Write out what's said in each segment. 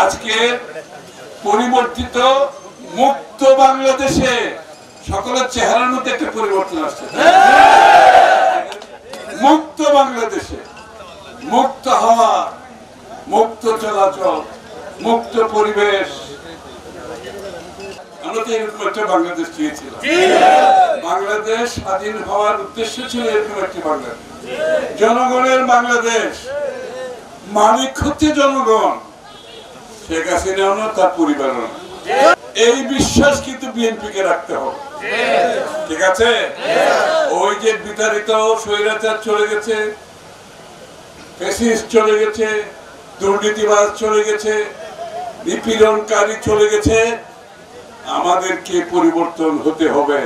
আজকে পরিবর্তিত মুক্ত বাংলাদেশে সকলের চেহারার মধ্যে একটা পরিবর্তন আসছে। মুক্ত বাংলাদেশে মুক্ত হাওয়া, মুক্ত চলাচল, মুক্ত পরিবেশ, আমরা তো এরকম একটা বাংলাদেশ চেয়েছিলাম। বাংলাদেশ স্বাধীন হওয়ার উদ্দেশ্য ছিল এরকম একটি বাংলাদেশ, জনগণের বাংলাদেশ, মালিক হচ্ছে জনগণ, শেখ হাসিনাও না, তার পরিবারও না। এই বিশ্বাস কিন্তু বিএনপিকে রাখতে হবে, ঠিক আছে? ওই যে বিতাড়িত স্বৈরাচার চলে গেছে, ফ্যাসিস্ট চলে গেছে, দুর্নীতিবাজ চলে গেছে, নিপীড়নকারী চলে গেছে, আমাদেরকে পরিবর্তন হতে হবে।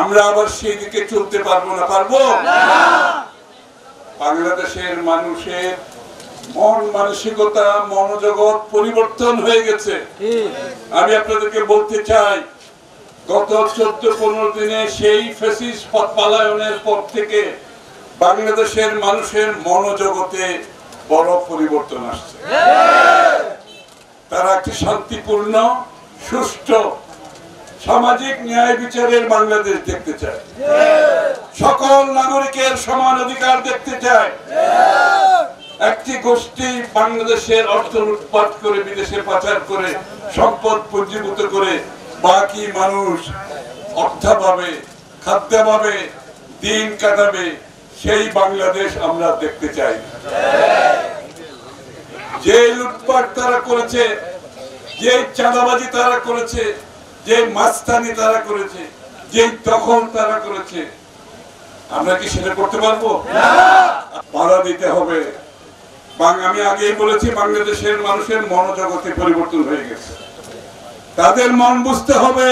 আমরা আবার সেই দিকে চলতে পারবো না, পারবো? বাংলাদেশের মানুষের মন মানসিকতা, মনোজগৎ পরিবর্তন হয়ে গেছে। আমি আপনাদেরকে বলতে চাই, গত 14-15 দিনে সেই ফ্যাসিস্ট পলায়নের পর থেকে বাংলাদেশের মানুষের মনোজগতে বড় পরিবর্তন আসছে। তারা একটি শান্তিপূর্ণ, সুষ্ঠু, সামাজিক ন্যায় বিচারের বাংলাদেশ দেখতে চায়, সকল নাগরিকের সমান অধিকার দেখতে চায়। একটি গোষ্ঠী বাংলাদেশের অর্থ লুটপাট করে বিদেশে পাচার করে সম্পদ পুঞ্জীভূত করে বাকি মানুষ অর্থাভাবে, খাদ্যাভাবে দিন কাটাবে, সেই বাংলাদেশ আমরা দেখতে চাই। যে লুটপাট তারা করেছে, যে চাঁদাবাজি তারা করেছে, যে মাস্তানি তারা করেছে, যে দখল তারা করেছে, আমরা কি সেটা করতে পারবো? বাধা দিতে হবে। আমি আগেই বলেছি, বাংলাদেশের মানুষের মনোজগতে পরিবর্তন হয়ে গেছে, তাদের মন বুঝতে হবে।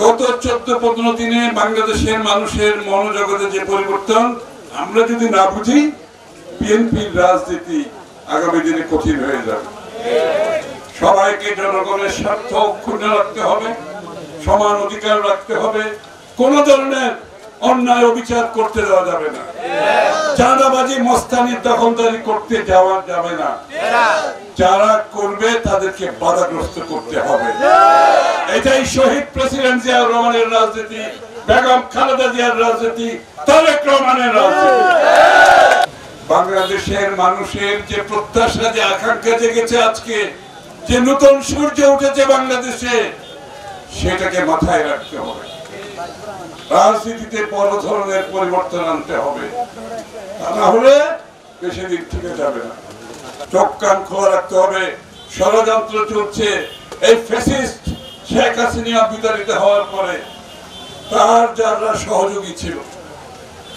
গত 14-15 দিনে বাংলাদেশের মানুষের মনোজগতে যে পরিবর্তন, আমরা যদি না বুঝি, বিএনপির রাজনীতি আগামী দিনে কঠিন হয়ে যাবে। সবাইকে জনগণের স্বার্থ অক্ষুণ্ণ রাখতে হবে, সমান অধিকার রাখতে হবে, কোন ধরনের অন্যায় অবিচার করতে দেওয়া যাবে না, চাঁদাবাজি মস্তানি দখলদারি করতে যাওয়া যাবে না, যারা করবে তাদেরকে বাধাগ্রস্ত করতে হবে। এটাই শহীদ প্রেসিডেন্ট জিয়াউর রহমানের রাজনীতি, বেগম খালেদা জিয়ার রাজনীতি, তারেক রহমানের রাজনীতি। বাংলাদেশের মানুষের যে প্রত্যাশা, যে আকাঙ্ক্ষা জেগেছে আজকে, যে নতুন সূর্য উঠেছে বাংলাদেশে, সেটাকে মাথায় রাখতে হবে। রাজনীতিতে বড় ধরনের পরিবর্তন আনতে হবে, তা না হলে বেশি দিন থেকে যাবে না। চোখ কান খোলা রাখতে হবে। ষড়যন্ত্র চলছে। এই ফ্যাসিস্ট শেখ হাসিনা বিতাড়িত হওয়ার পরে তার যারা সহযোগী ছিল,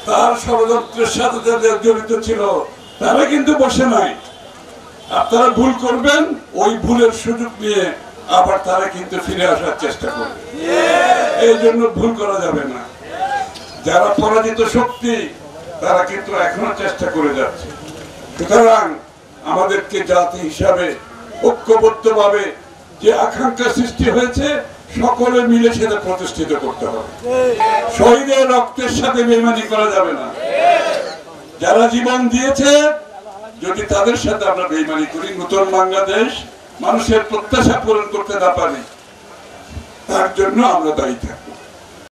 তার ষড়যন্ত্রের সাথে যাদের জড়িত ছিল, তারা কিন্তু বসে নাই। আপনারা ভুল করবেন, ওই ভুলের সুযোগ নিয়ে আবার তারা কিন্তু ফিরে আসার চেষ্টা করবে। এই জন্য ভুল করা যাবে না। যারা পরাজিত শক্তি, তারা কিন্তু এখনো চেষ্টা করে যাচ্ছে। সুতরাং আমাদেরকে জাতি হিসাবে ঐক্যবদ্ধভাবে যে আকাঙ্ক্ষা সৃষ্টি হয়েছে, সকলে মিলে সেটা প্রতিষ্ঠিত করতে হবে। শহীদের রক্তের সাথে বেইমানি করা যাবে না। যারা জীবন দিয়েছে, যদি তাদের সাথে আমরা বেইমানি করি, নতুন বাংলাদেশ মানুষের প্রত্যাশা পূরণ করতে না পারি, তার জন্য আমরা দায়ী থাকি।